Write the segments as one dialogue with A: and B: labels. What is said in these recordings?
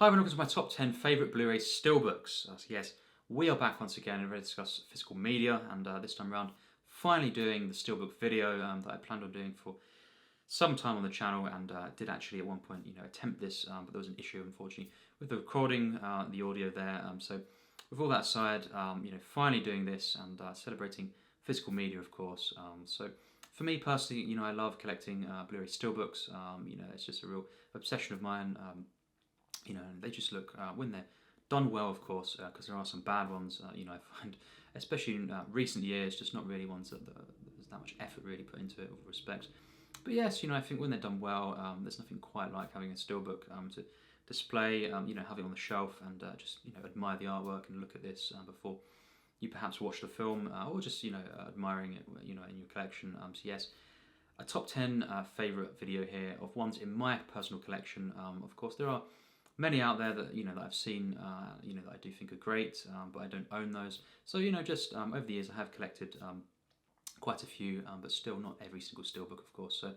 A: Hi everyone, welcome to my top 10 favourite Blu-ray Steelbooks. So yes, we are back once again and ready to discuss physical media, and this time around finally doing the Steelbook video that I planned on doing for some time on the channel, and did actually at one point attempt this, but there was an issue unfortunately with the recording, the audio there. So with all that aside, finally doing this and celebrating physical media, of course. So for me personally, I love collecting Blu-ray Steelbooks. It's just a real obsession of mine. And they just look, when they're done well, of course, because there are some bad ones, I find, especially in recent years, just not really ones that there's that much effort really put into it, with respect. But yes, I think when they're done well, there's nothing quite like having a steelbook to display, have it on the shelf and just, admire the artwork and look at this before you perhaps watch the film, or just, admiring it, in your collection. So yes, a top 10 favourite video here of ones in my personal collection. Of course, there are many out there that that I've seen, that I do think are great, but I don't own those. So just over the years I have collected quite a few, but still not every single steelbook, of course. So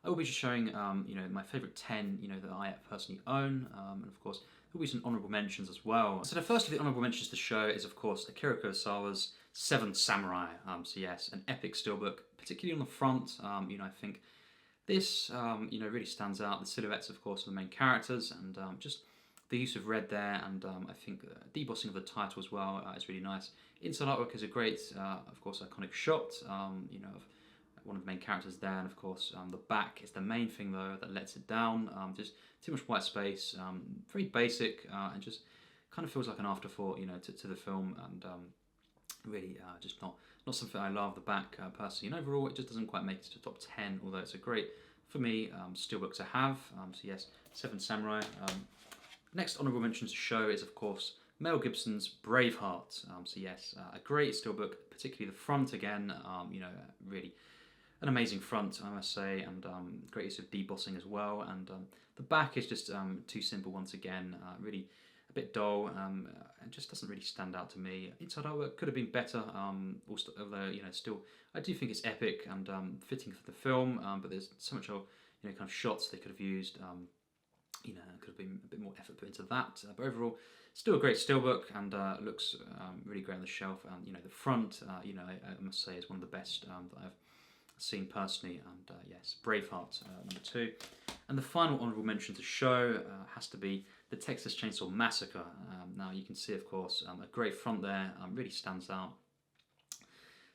A: I will be just showing my favourite 10 that I personally own, and of course there will be some honourable mentions as well. So the first of the honourable mentions to show is of course Akira Kurosawa's Seven Samurai. So yes, an epic steelbook, particularly on the front. I think this really stands out. The silhouettes, of course, of the main characters, and just the use of red there, and I think debossing of the title as well is really nice. Inside artwork is a great, of course, iconic shot, of one of the main characters there, and of course the back is the main thing though that lets it down. Just too much white space, very basic, and just kind of feels like an afterthought, to the film, and really just not something I love. The back personally, and overall it just doesn't quite make it to the top 10, although it's a great, for me, steelbook to have. So yes, Seven Samurai. Next honourable mention to show is of course Mel Gibson's Braveheart. So yes, a great steelbook, particularly the front again. Really an amazing front, I must say, and great use of debossing as well. And the back is just too simple once again. Really a bit dull, and just doesn't really stand out to me. Inside artwork could have been better, although still I do think it's epic and fitting for the film. But there's so much kind of shots they could have used. Could have been a bit more effort put into that. But overall, still a great steelbook, and looks really great on the shelf. And the front, I must say, is one of the best that I've seen personally. And yes, Braveheart, number 2. And the final honourable mention to show has to be the Texas Chainsaw Massacre. Now you can see, of course, a great front there. Really stands out.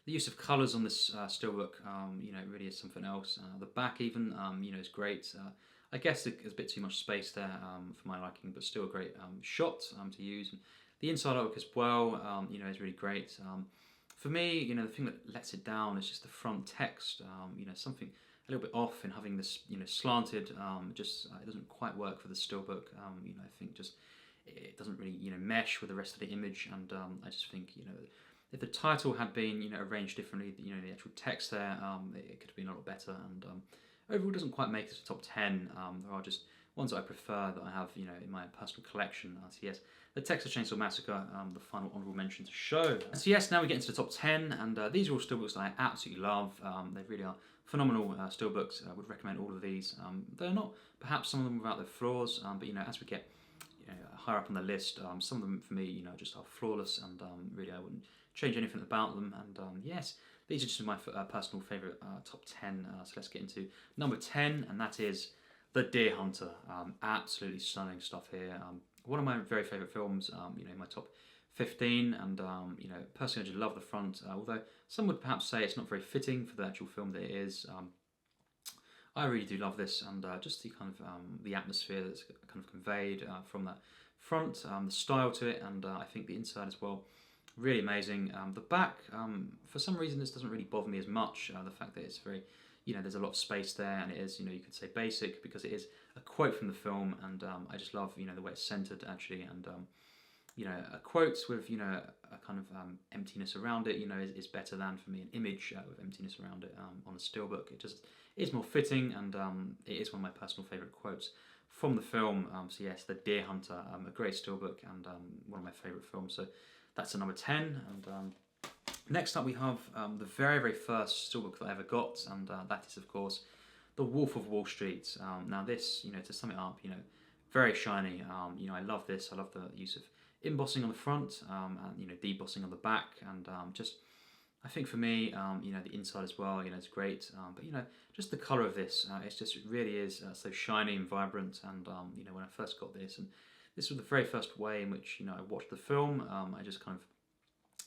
A: The use of colours on this steelbook, really is something else. The back even, is great. I guess there's a bit too much space there for my liking, but still a great shot to use. And the inside artwork as well, is really great. For me, the thing that lets it down is just the front text. Something a little bit off in having this, slanted. Just it doesn't quite work for the steelbook. I think just it doesn't really, mesh with the rest of the image. And I just think, if the title had been, arranged differently, the actual text there, it could have been a lot better. And overall doesn't quite make it to the top 10. There are just ones that I prefer that I have, in my personal collection. So yes, the Texas Chainsaw Massacre, the final honourable mention to show. And so yes, now we get into the top 10, and these are all steelbooks that I absolutely love. They really are phenomenal steelbooks. I would recommend all of these. They're not perhaps some of them without their flaws, but as we get higher up on the list, some of them for me, just are flawless, and really I wouldn't change anything about them. And yes, these are just my personal favourite top 10. So let's get into number 10, and that is The Deer Hunter. Absolutely stunning stuff here. One of my very favourite films, in my top 15, and personally I just love the front, although some would perhaps say it's not very fitting for the actual film that it is. I really do love this, and just the kind of the atmosphere that's kind of conveyed from that front, the style to it, and I think the inside as well. Really amazing. The back, for some reason, this doesn't really bother me as much. The fact that it's very, there's a lot of space there, and it is, you could say basic because it is a quote from the film, and I just love, the way it's centered actually, and a quote with, a kind of emptiness around it, is better than for me an image with emptiness around it on a steelbook. It just is more fitting, and it is one of my personal favourite quotes from the film. So yes, The Deer Hunter, a great steelbook, and one of my favourite films. So that's a number 10, and next up we have the very, very first steelbook that I ever got, and that is of course The Wolf of Wall Street. Now this, to sum it up, very shiny. You know, I love this. I love the use of embossing on the front, and you know, debossing on the back, and just I think for me, you know, the inside as well, you know, it's great. But you know, just the color of this, it's just, it really is so shiny and vibrant. And you know, when I first got this, and this was the very first way in which, you know, I watched the film, I just kind of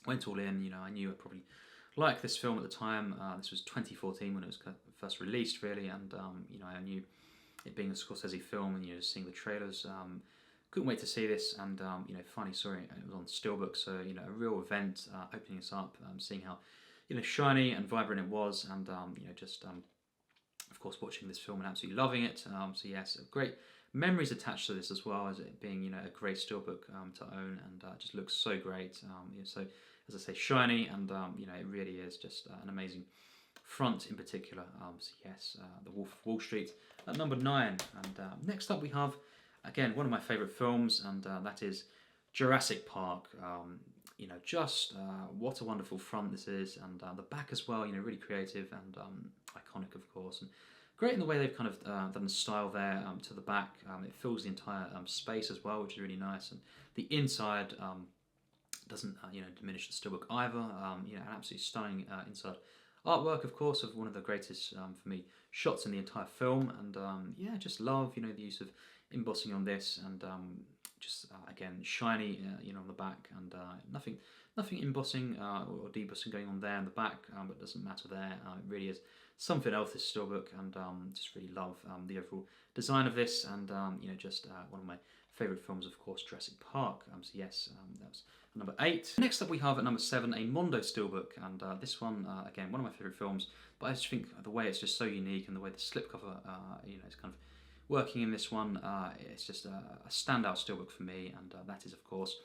A: went all in. You know, I knew I'd probably like this film at the time. This was 2014 when it was first released, really, and you know, I knew it being a Scorsese film, and you know, just seeing the trailers. Couldn't wait to see this, and you know, finally saw it. It was on Steelbook, so you know, a real event opening this up, seeing how, you know, shiny and vibrant it was, and you know, just of course watching this film and absolutely loving it. So yes, great memories attached to this as well, as it being, you know, a great Steelbook to own, and it just looks so great. You know, so as I say, shiny, and you know, it really is just an amazing front in particular. So yes, The Wolf of Wall Street at number 9, and next up we have, again, one of my favourite films, and that is Jurassic Park. You know, just what a wonderful front this is, and the back as well. You know, really creative and iconic, of course, and great in the way they've kind of done the style there to the back. It fills the entire space as well, which is really nice, and the inside doesn't you know, diminish the Steelbook either. You know, an absolutely stunning inside artwork, of course, of one of the greatest for me shots in the entire film, and yeah, just love, you know, the use of embossing on this, and just again, shiny, you know, on the back, and nothing embossing or debossing going on there in the back, but it doesn't matter there. It really is something else, this Steelbook, and just really love the overall design of this, and you know, just one of my favourite films, of course, Jurassic Park. So yes, that was number 8. Next up we have at number 7 a Mondo Steelbook, and this one, again, one of my favourite films, but I just think the way it's just so unique, and the way the slipcover, you know, is kind of working in this one, it's just a standout Steelbook for me, and that is, of course,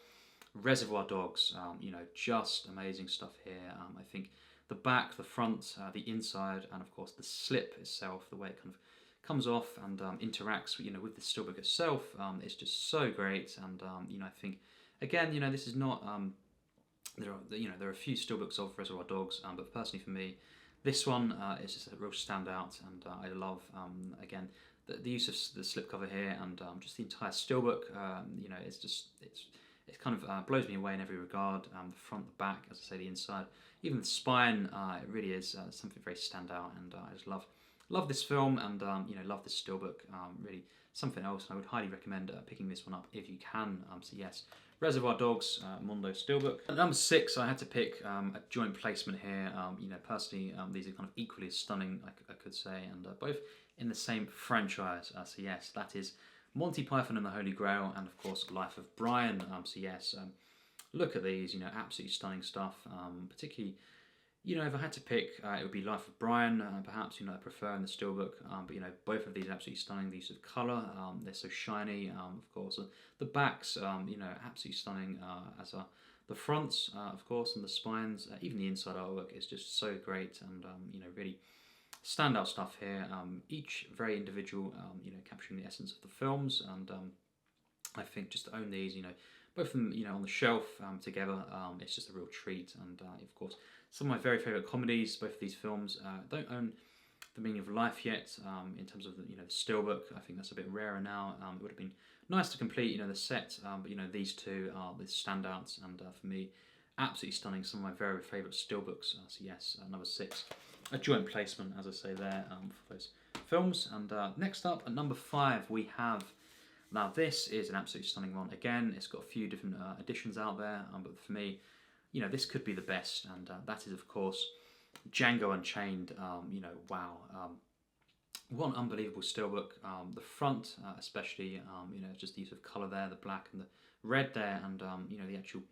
A: Reservoir Dogs. You know, just amazing stuff here. I think the back, the front, the inside, and of course the slip itself, the way it kind of comes off and interacts, you know, with the Steelbook itself, is just so great. And you know, I think, again, you know, this is not there are a few Steelbooks of Reservoir Dogs, but personally for me, this one is just a real standout, and I love again the use of the slipcover here, and just the entire Steelbook. You know, it's kind of blows me away in every regard. The front, the back, as I say, the inside, even the spine. It really is something very standout, and I just love this film, and you know, love this Steelbook. Really something else, and I would highly recommend picking this one up if you can. So yes, Reservoir Dogs, Mondo Steelbook. At number 6, I had to pick a joint placement here. You know, personally, these are kind of equally as stunning, I could say, and both in the same franchise. So yes, that is Monty Python and the Holy Grail, and of course Life of Brian. So yes, look at these, you know, absolutely stunning stuff. Particularly, you know, if I had to pick, it would be Life of Brian, perhaps, you know, I prefer in the Steelbook, but you know, both of these are absolutely stunning. The use of colour, they're so shiny, of course. The backs, you know, absolutely stunning, as are the fronts, of course, and the spines. Even the inside artwork is just so great, and you know, really standout stuff here. Each very individual, you know, capturing the essence of the films, and I think just to own these, you know, both of them, you know, on the shelf together, it's just a real treat. And of course, some of my very favourite comedies, both of these films, don't own The Meaning of Life yet, in terms of the, you know, the Steelbook. I think that's a bit rarer now. It would have been nice to complete, you know, the set, but you know, these two are the standouts, and for me, absolutely stunning. Some of my very favourite Steelbooks. So yes, number 6, a joint placement, as I say there, for those films. And next up, at number 5, we have, now this is an absolutely stunning one. Again, it's got a few different editions out there, but for me, you know, this could be the best, and that is, of course, Django Unchained. You know, wow, what an unbelievable Steelbook. The front, especially, you know, just the use of colour there, the black and the red there, and you know, the actual,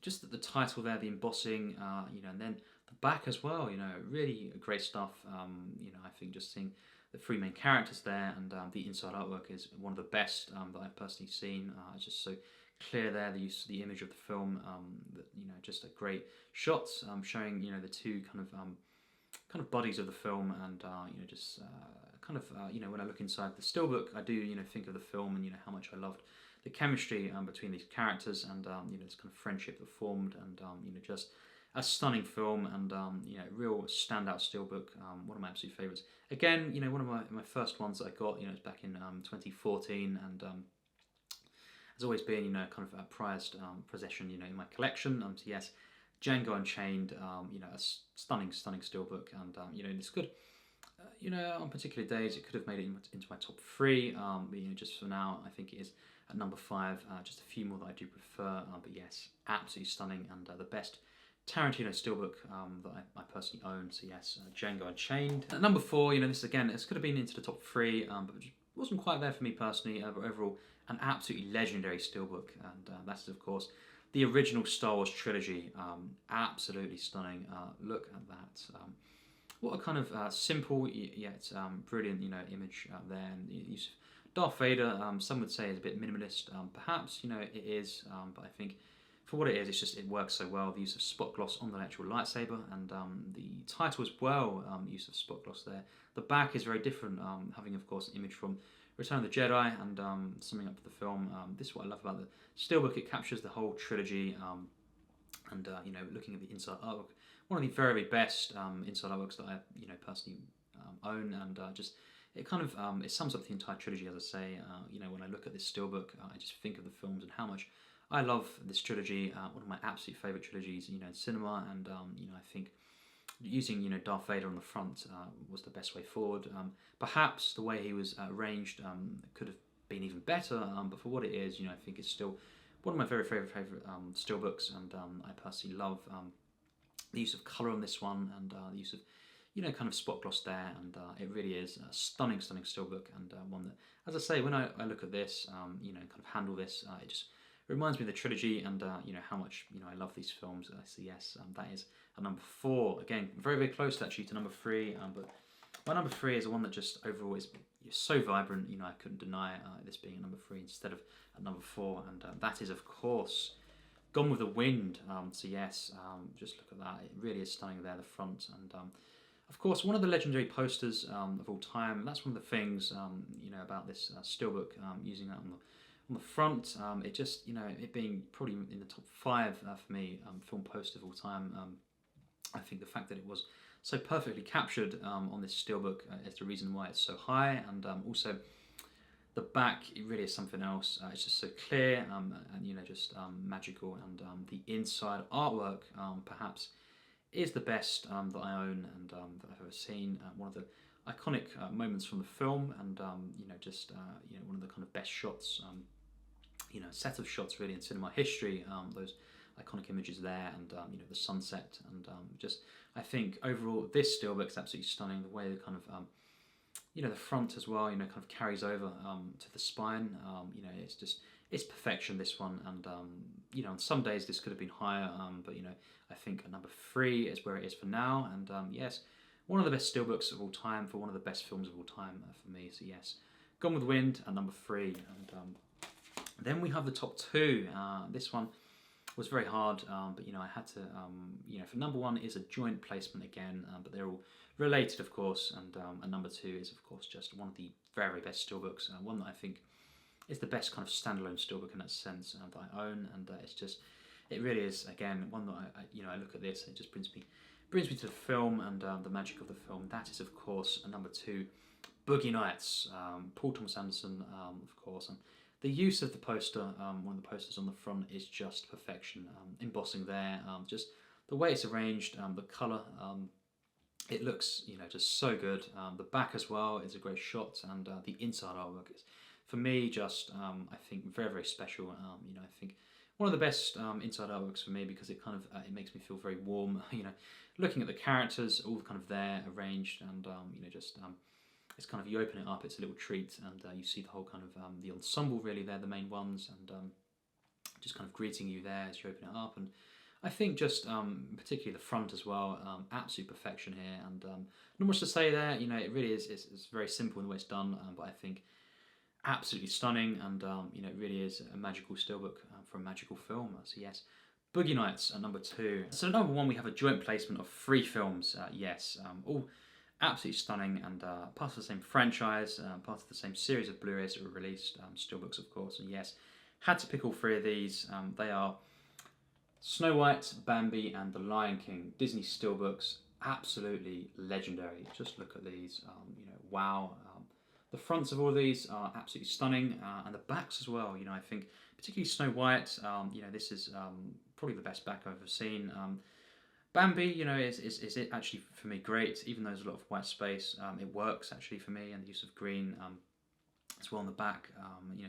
A: just the title there, the embossing, you know, and then the back as well. You know, really great stuff. You know, I think just seeing the 3 main characters there, and the inside artwork is one of the best that I've personally seen. It's just so clear there, the use of the image of the film, that, you know, just a great shots showing, you know, the two kind of bodies of the film, and you know, just you know, when I look inside the Steelbook, I do, you know, think of the film, and you know, how much I loved the chemistry between these characters, and you know, this kind of friendship that formed, and you know, just a stunning film, and real standout steelbook. One of my absolute favourites. Again, one of my first ones that I got, it's back in 2014, and has always been, kind of a prized possession, in my collection. So yes, Django Unchained, a stunning steelbook, and it's good. On particular days, it could have made it into my top 3, but just for now, I think it is at number 5. Just a few more that I do prefer, but yes, absolutely stunning, and the best Tarantino steelbook that I personally own. So yes, Django Unchained. At number 4, this again, this could have been into the top 3, but just wasn't quite there for me personally. But overall, an absolutely legendary steelbook, and that's of course the original Star Wars trilogy. Absolutely stunning. Look at that. What a kind of simple yet brilliant, image there. And the use of Darth Vader, some would say is a bit minimalist. Perhaps, it is, but I think for what it is, it works so well. The use of spot gloss on the actual lightsaber, and the title as well, use of spot gloss there. The back is very different, having of course an image from Return of the Jedi, and summing up the film. This is what I love about the steelbook. It captures the whole trilogy, and looking at the inside artwork, one of the very best inside artworks that I personally own, and it kind of it sums up the entire trilogy. As I say, when I look at this steelbook, I just think of the films and how much I love this trilogy. One of my absolute favourite trilogies, in cinema, and I think using Darth Vader on the front was the best way forward. Perhaps the way he was arranged could have been even better, but for what it is, I think it's still one of my very favourite steelbooks, and I personally love the use of colour on this one, and the use of kind of spot gloss there, and it really is a stunning steelbook, and one that, as I say, when I look at this, kind of handle this, it just reminds me of the trilogy, and how much I love these films. So yes, that is at number 4. Again, very close actually to number 3, but my number 3 is the one that just overall is so vibrant. I couldn't deny this being at number 3 instead of at number 4, and that is of course Gone with the Wind. So yes, just look at that. It really is stunning there, the front, and of course one of the legendary posters of all time. That's one of the things about this steelbook, using that on the front. It just it being probably in the top 5 for me, film poster of all time. I think the fact that it was so perfectly captured on this steelbook is the reason why it's so high, and also the back, it really is something else. It's just so clear, and just magical, and the inside artwork perhaps is the best that I own, and that I've ever seen. One of the iconic moments from the film, and one of the kind of best shots, set of shots really in cinema history. Those iconic images there, and the sunset, and I think overall this steelbook is absolutely stunning. The way the kind of the front as well, kind of carries over to the spine. It's perfection, this one, and on some days this could have been higher, but I think at number 3 is where it is for now, and yes, one of the best steelbooks of all time for one of the best films of all time for me. So yes, Gone with the Wind at number 3, and then we have the top 2. This one was very hard, but I had to, for number 1 is a joint placement again, but they're all related, of course, and number 2 is, of course, just one of the very best steelbooks, one that I think is the best kind of standalone steelbook in that sense that I own, and it really is, again, one that I look at this, and it just brings me to the film, and the magic of the film. That is, of course, number 2, Boogie Nights, Paul Thomas Anderson, of course, and the use of the poster, one of the posters on the front, is just perfection. Embossing there, just the way it's arranged, the colour, it looks just so good. The back as well is a great shot, and the inside artwork is, for me, just I think very special. I think one of the best inside artworks for me, because it kind of it makes me feel very warm. Looking at the characters, all kind of there arranged, and it's kind of, you open it up, it's a little treat, and you see the whole kind of the ensemble really there, the main ones, and just kind of greeting you there as you open it up. And I think just particularly the front as well, absolute perfection here, and not much to say there. It really is. It's very simple in the way it's done, but I think absolutely stunning, and it really is a magical steelbook for a magical film. So yes, Boogie Nights at number 2. So at number 1 we have a joint placement of 3 films. Yes, all absolutely stunning, and part of the same franchise, part of the same series of Blu-rays that were released, steelbooks of course, and yes, had to pick all 3 of these. They are Snow White, Bambi, and The Lion King, Disney Steelbooks, absolutely legendary. Just look at these, wow. The fronts of all of these are absolutely stunning, and the backs as well. I think particularly Snow White. This is probably the best back I've ever seen. Bambi, is it actually for me great, even though there's a lot of white space. It works actually for me, and the use of green as well on the back.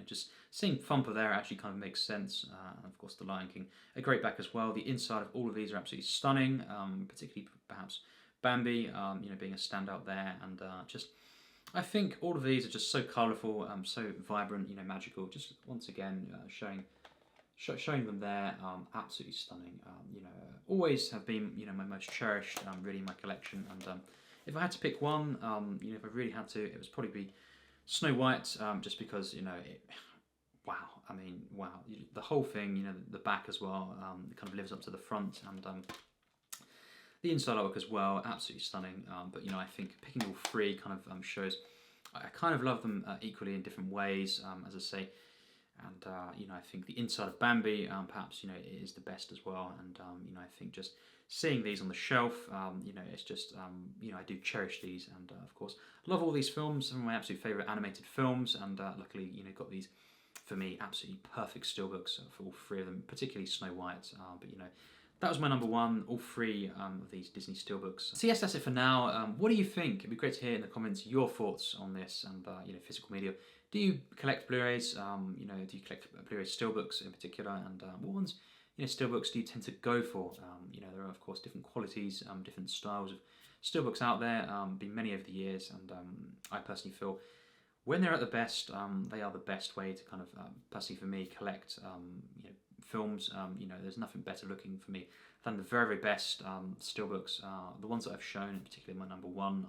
A: Just seeing Thumper there actually kind of makes sense. And of course, The Lion King, a great back as well. The inside of all of these are absolutely stunning, particularly perhaps Bambi, being a standout there, and I think all of these are just so colourful, so vibrant, magical. Just once again, showing them there, absolutely stunning. Always have been, my most cherished, really in my collection. And if I had to pick one, if I really had to, it would probably be Snow White, just because, wow. I mean, wow. The whole thing, the back as well, kind of lives up to the front, and the inside artwork as well, absolutely stunning. But I think picking all three kind of shows I kind of love them equally in different ways, as I say. And I think the inside of Bambi, perhaps is the best as well. And I think just seeing these on the shelf, it's just I do cherish these, and of course love all these films. Some of my absolute favourite animated films, and luckily got these for me absolutely perfect steelbooks for all three of them, particularly Snow White. But that was my number one, all three of these Disney Steelbooks. So yes, that's it for now. What do you think? It'd be great to hear in the comments your thoughts on this and physical media. Do you collect Blu-rays? Do you collect Blu-ray Steelbooks in particular? And what ones, Steelbooks do you tend to go for? There are of course different qualities, different styles of Steelbooks out there. Been many over the years, and I personally feel when they're at the best, they are the best way to kind of personally for me collect films. There's nothing better looking for me than the very, very best steelbooks. The ones that I've shown, in particular my number one,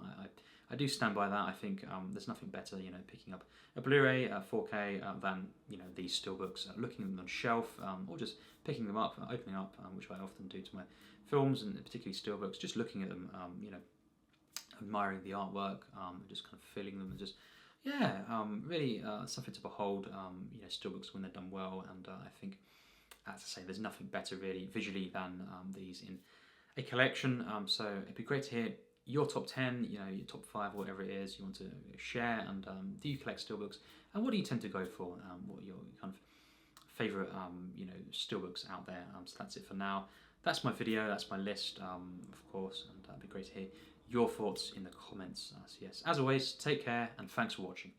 A: I do stand by that. I think there's nothing better, picking up a Blu-ray 4K than these steelbooks, looking at them on shelf, or just picking them up, opening up, which I often do to my films, and particularly steelbooks, just looking at them, admiring the artwork, just kind of feeling them, and just really something to behold. Steelbooks when they're done well, and I think, as I say, there's nothing better really visually than these in a collection. So it'd be great to hear your top 10, your top 5, whatever it is you want to share. And do you collect steelbooks? And what do you tend to go for? What are your kind of favourite, steelbooks out there? So that's it for now. That's my video. That's my list, of course. And it'd be great to hear your thoughts in the comments. So yes, as always, take care and thanks for watching.